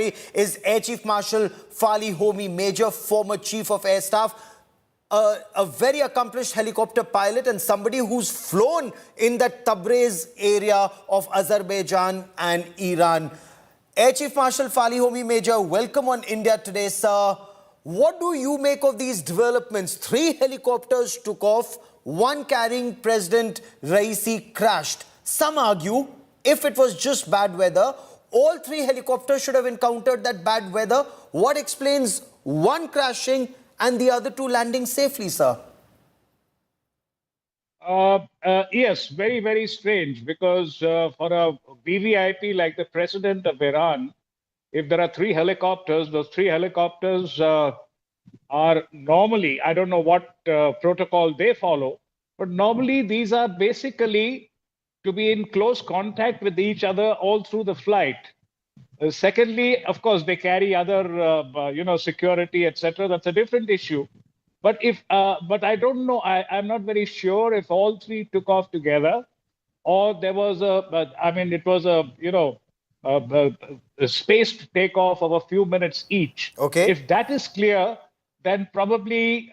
is Air Chief Marshal Fali Homi Major, former Chief of Air Staff, a very accomplished helicopter pilot and somebody who's flown in the Tabriz area of Azerbaijan and Iran. Air Chief Marshal Fali Homi Major, welcome on India Today, sir. What do you make of these developments? 3 helicopters took off, one carrying President Raisi crashed. Some argue if it was just bad weather, all 3 helicopters should have encountered that bad weather. What explains one crashing and the other 2 landing safely, sir? Yes, very, very strange, because for a VVIP like the president of Iran, if there are 3 helicopters, those 3 helicopters are normally, I don't know what protocol they follow, but normally these are basically to be in close contact with each other all through the flight. Secondly, of course, they carry other, security, etc. That's a different issue. But but I don't know. I'm not very sure if all 3 took off together, or there was it was a spaced takeoff of a few minutes each. Okay. If that is clear, then probably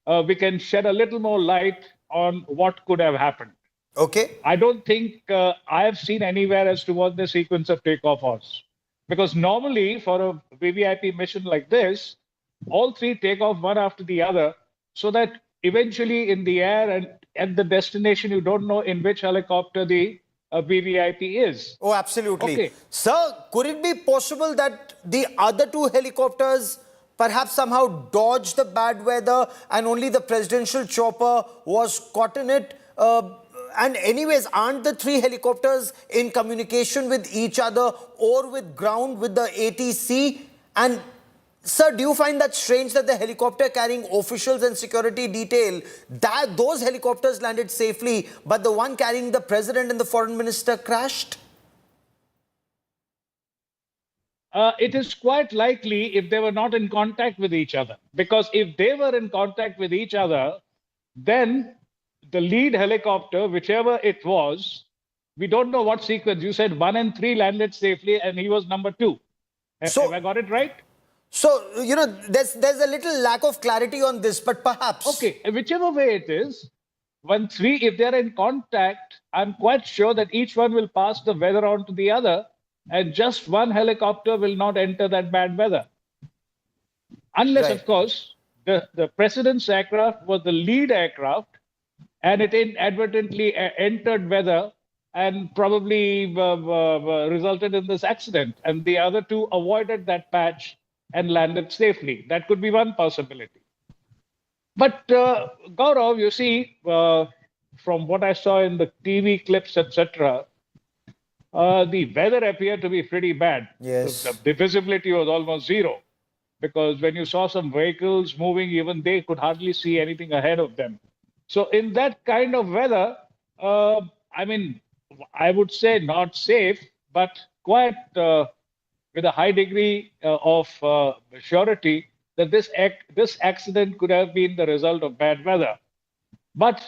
we can shed a little more light on what could have happened. Okay. I don't think I have seen anywhere as to what the sequence of takeoff was. Because normally for a VVIP mission like this, all 3 take off one after the other, so that eventually in the air and at the destination, you don't know in which helicopter the VVIP is. Oh, absolutely. Okay. Sir, could it be possible that the other 2 helicopters perhaps somehow dodged the bad weather and only the presidential chopper was caught in it? And anyways, aren't the 3 helicopters in communication with each other or with ground with the ATC? And sir, do you find that strange that the helicopter carrying officials and security detail, that those helicopters landed safely, but the one carrying the president and the foreign minister crashed? It is quite likely if they were not in contact with each other. Because if they were in contact with each other, then the lead helicopter, whichever it was, we don't know what sequence. You said 1 and 3 landed safely and he was number 2. Have I got it right? So, there's a little lack of clarity on this, but perhaps. Okay, whichever way it is, when 3, if they're in contact, I'm quite sure that each one will pass the weather on to the other, and just one helicopter will not enter that bad weather. Unless, Right. of course, the president's aircraft was the lead aircraft, and it inadvertently entered weather and probably resulted in this accident. And the other 2 avoided that patch and landed safely. That could be one possibility. But Gaurav, you see, from what I saw in the TV clips, etc., the weather appeared to be pretty bad. Yes. The visibility was almost 0, because when you saw some vehicles moving, even they could hardly see anything ahead of them. So in that kind of weather, I would say not safe, but quite with a high degree of surety that this accident could have been the result of bad weather. But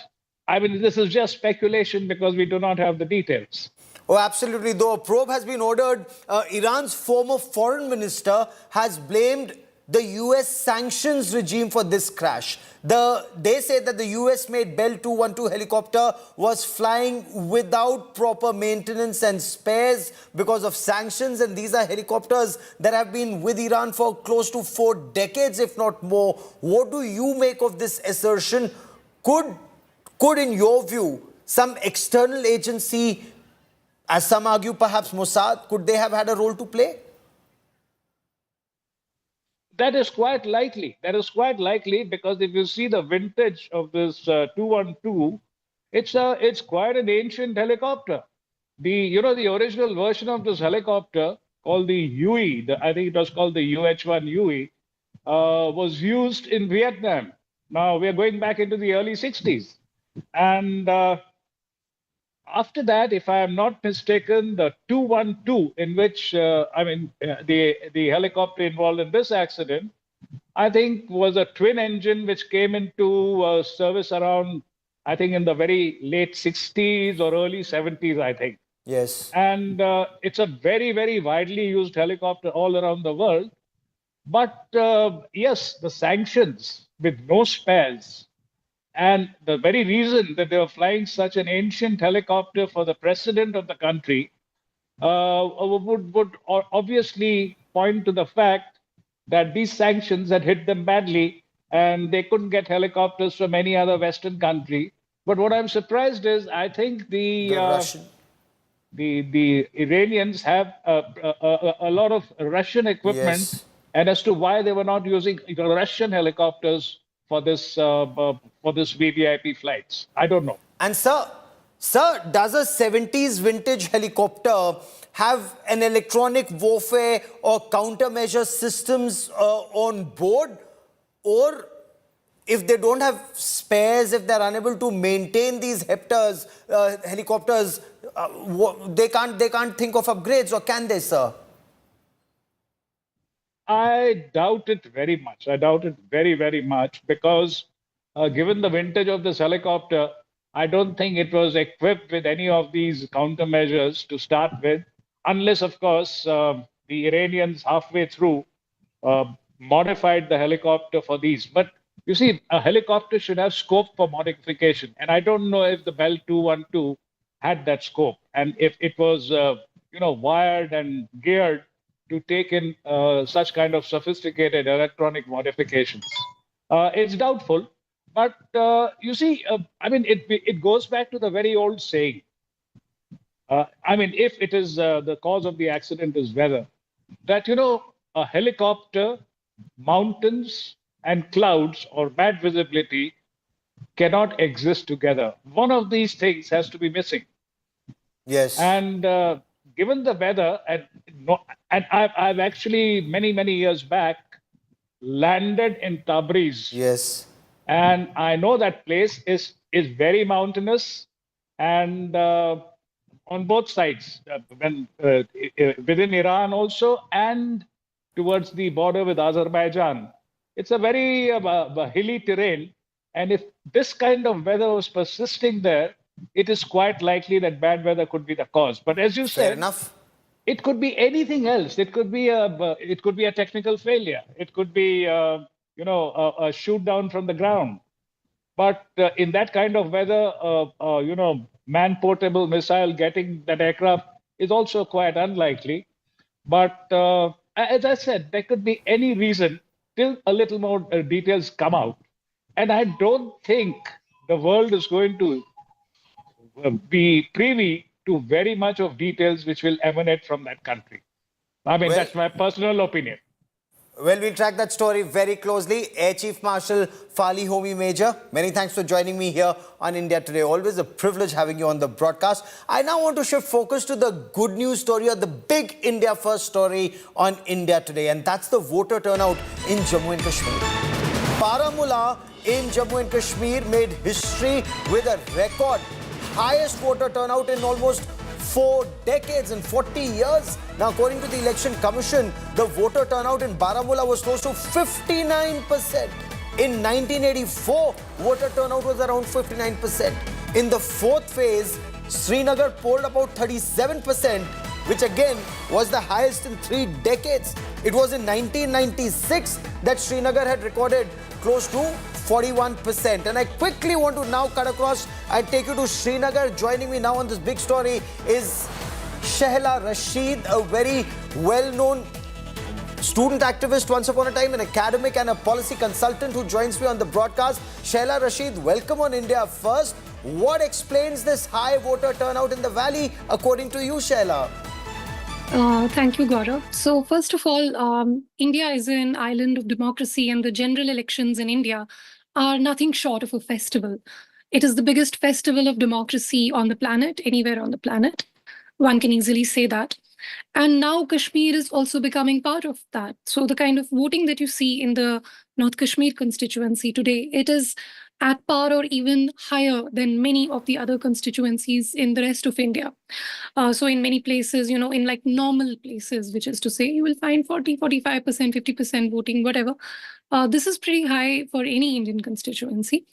this is just speculation because we do not have the details. Oh, absolutely. Though a probe has been ordered, Iran's former foreign minister has blamed the US sanctions regime for this crash. They say that the US-made Bell 212 helicopter was flying without proper maintenance and spares because of sanctions, and these are helicopters that have been with Iran for close to 4 decades, if not more. What do you make of this assertion? Could, in your view, some external agency, as some argue perhaps Mossad, could they have had a role to play? That is quite likely. That is quite likely, because if you see the vintage of this 212, it's quite an ancient helicopter. The original version of this helicopter, called the Huey, I think it was called the UH-1 Huey, was used in Vietnam. Now we are going back into the early 60s, and after that, if I am not mistaken, the 212, in which the helicopter involved in this accident, I think was a twin engine which came into service around, I think, in the very late 60s or early 70s, I think. Yes. And it's a very, very widely used helicopter all around the world. But yes, the sanctions with no spares, and the very reason that they were flying such an ancient helicopter for the president of the country would obviously point to the fact that these sanctions had hit them badly and they couldn't get helicopters from any other Western country. But what I'm surprised is I think The Russian. the Iranians have a lot of Russian equipment, Yes. and as to why they were not using Russian helicopters for this VVIP flights, I don't know. And sir, does a 70s vintage helicopter have an electronic warfare or countermeasure systems on board? Or if they don't have spares, if they're unable to maintain these helicopters, they can't think of upgrades, or can they, sir? I doubt it very much. I doubt it very, very much because given the vintage of this helicopter, I don't think it was equipped with any of these countermeasures to start with, unless, of course, the Iranians halfway through modified the helicopter for these. But you see, a helicopter should have scope for modification. And I don't know if the Bell 212 had that scope and if it was, wired and geared to take in such kind of sophisticated electronic modifications. It's doubtful, but you see, I mean, it goes back to the very old saying. I mean, if it is the cause of the accident is weather, that a helicopter, mountains, and clouds or bad visibility cannot exist together. One of these things has to be missing. Yes. And given the weather, and I've actually many years back landed in Tabriz, Yes. and I know that place is very mountainous, and on both sides, within Iran also, and towards the border with Azerbaijan, it's a very hilly terrain, and if this kind of weather was persisting there, it is quite likely that bad weather could be the cause. But as you Fair said, enough. it could be anything else. It could be a technical failure. It could be a shoot down from the ground. But in that kind of weather, man portable missile getting that aircraft is also quite unlikely. But as I said, there could be any reason till a little more details come out. And I don't think the world is going to be privy to very much of details which will emanate from that country. I mean, Well, that's my personal opinion. Well, we'll track that story very closely. Air Chief Marshal Fali Homi Major, many thanks for joining me here on India Today. Always a privilege having you on the broadcast. I now want to shift focus to the good news story, or the big India First story on India Today, and that's the voter turnout in Jammu and Kashmir. Baramulla in Jammu and Kashmir made history with a record highest voter turnout in almost 4 decades and 40 years. Now, according to the Election Commission, the voter turnout in Baramulla was close to 59%. In 1984, voter turnout was around 59%. In the fourth phase, Srinagar polled about 37%, which again was the highest in 3 decades. It was in 1996 that Srinagar had recorded close to 41%. And I quickly want to now cut across and take you to Srinagar. Joining me now on this big story is Shehla Rashid, a very well-known student activist once upon a time, an academic and a policy consultant who joins me on the broadcast. Shehla Rashid, welcome on India First. What explains this high voter turnout in the valley, according to you, Shehla? Thank you, Gaurav. So first of all, India is an island of democracy, and the general elections in India are nothing short of a festival. It is the biggest festival of democracy on the planet, anywhere on the planet. One can easily say that. And now Kashmir is also becoming part of that. So the kind of voting that you see in the North Kashmir constituency today, it is at par or even higher than many of the other constituencies in the rest of India. So in many places, in like normal places, which is to say, you will find 40, 45%, 50% voting, whatever. This is pretty high for any Indian constituency.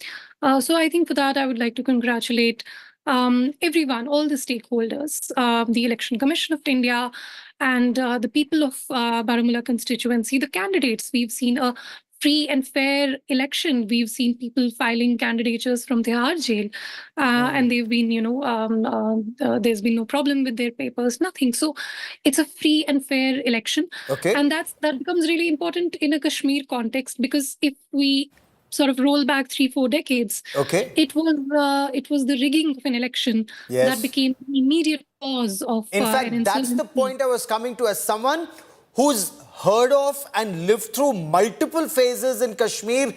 So I think for that, I would like to congratulate everyone, all the stakeholders, the Election Commission of India, and the people of Baramulla constituency, the candidates. We've seen a free and fair election. We've seen people filing candidatures from Tihar jail, and they've been, there's been no problem with their papers, nothing. So it's a free and fair election, Okay. and that becomes really important in a Kashmir context, because if we sort of roll back 3-4 decades, Okay. it was the rigging of an election Yes. that became the immediate cause of In fact, an that's the insurgency. point I was coming to. As someone who's heard of and lived through multiple phases in Kashmir,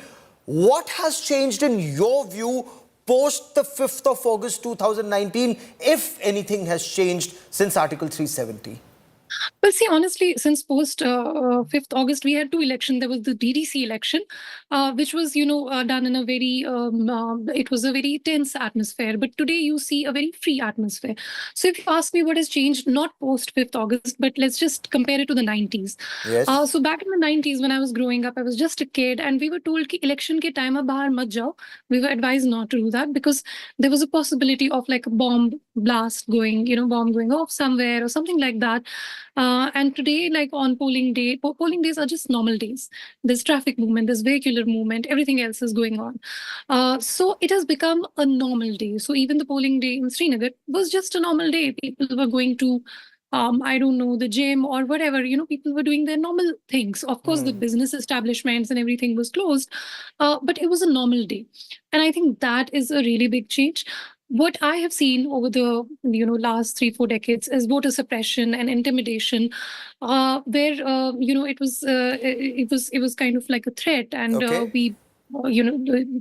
what has changed in your view post the 5th of August 2019, if anything has changed since Article 370? Well, see, honestly, since post 5th August, we had two elections. There was the DDC election, which was, done in a very, it was a very tense atmosphere. But today you see a very free atmosphere. So if you ask me what has changed, not post 5th August, but let's just compare it to the 90s. Yes. So back in the 90s, when I was growing up, I was just a kid, and we were told ki election ke time mein bahar mat jao. We were advised not to do that because there was a possibility of like a bomb blast going, bomb going off somewhere or something like that. And today, like on polling day, polling days are just normal days. There's traffic movement, there's vehicular movement, everything else is going on. So it has become a normal day. So even the polling day in Srinagar was just a normal day. People were going to, I don't know, the gym or whatever, people were doing their normal things. Of course, the business establishments and everything was closed, but it was a normal day. And I think that is a really big change. What I have seen over the last 3-4 decades is voter suppression and intimidation, where it was kind of like a threat, and Okay. the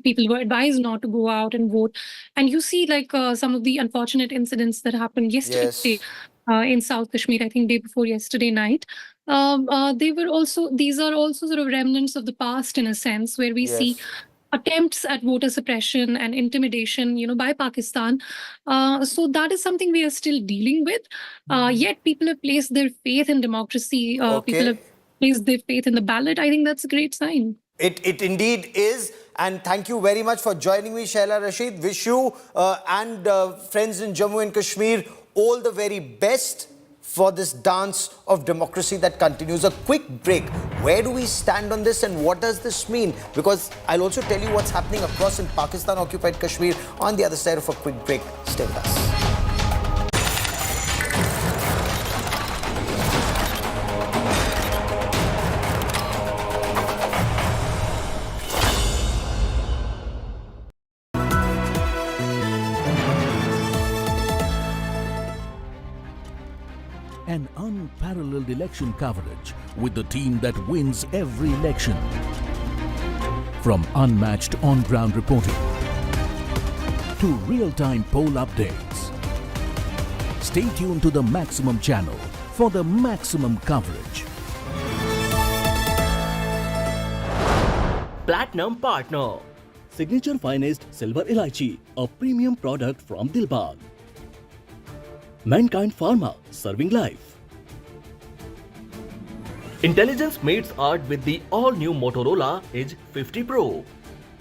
people were advised not to go out and vote. And you see like some of the unfortunate incidents that happened yesterday in South Kashmir, I think day before yesterday night. These are also sort of remnants of the past in a sense, where we see attempts at voter suppression and intimidation, by Pakistan. So that is something we are still dealing with. Yet people have placed their faith in democracy. People have placed their faith in the ballot. I think that's a great sign. It indeed is. And thank you very much for joining me, Shaila Rashid. Wish you and friends in Jammu and Kashmir all the very best for this dance of democracy that continues. A quick break. Where do we stand on this and what does this mean? Because I'll also tell you what's happening across in Pakistan-occupied Kashmir on the other side of a quick break. Stay with us. An unparalleled election coverage with the team that wins every election. From unmatched on-ground reporting to real-time poll updates. Stay tuned to the Maximum channel for the maximum coverage. Platinum Partner. Signature Finest Silver Elaichi, a premium product from Dilbag. Mankind Pharma, serving life. Intelligence meets art with the all-new Motorola Edge 50 Pro.